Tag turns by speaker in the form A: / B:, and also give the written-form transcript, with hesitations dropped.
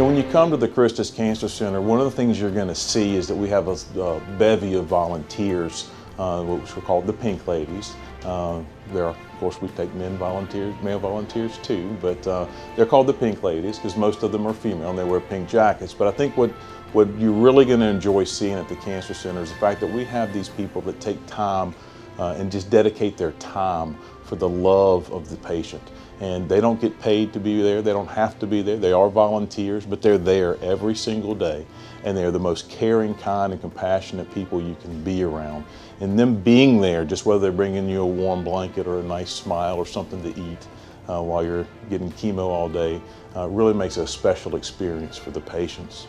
A: when you come to the Christus Cancer Center, one of the things you're going to see is that we have a bevy of volunteers, which are called the Pink Ladies. Of course, we take male volunteers too, but they're called the Pink Ladies because most of them are female and they wear pink jackets. But I think what you're really going to enjoy seeing at the Cancer Center is the fact that we have these people that take time and just dedicate their time for the love of the patient. And they don't get paid to be there, they don't have to be there, they are volunteers, but they're there every single day. And they're the most caring, kind, and compassionate people you can be around. And them being there, just whether they're bringing you a warm blanket or a nice smile or something to eat while you're getting chemo all day, really makes it a special experience for the patients.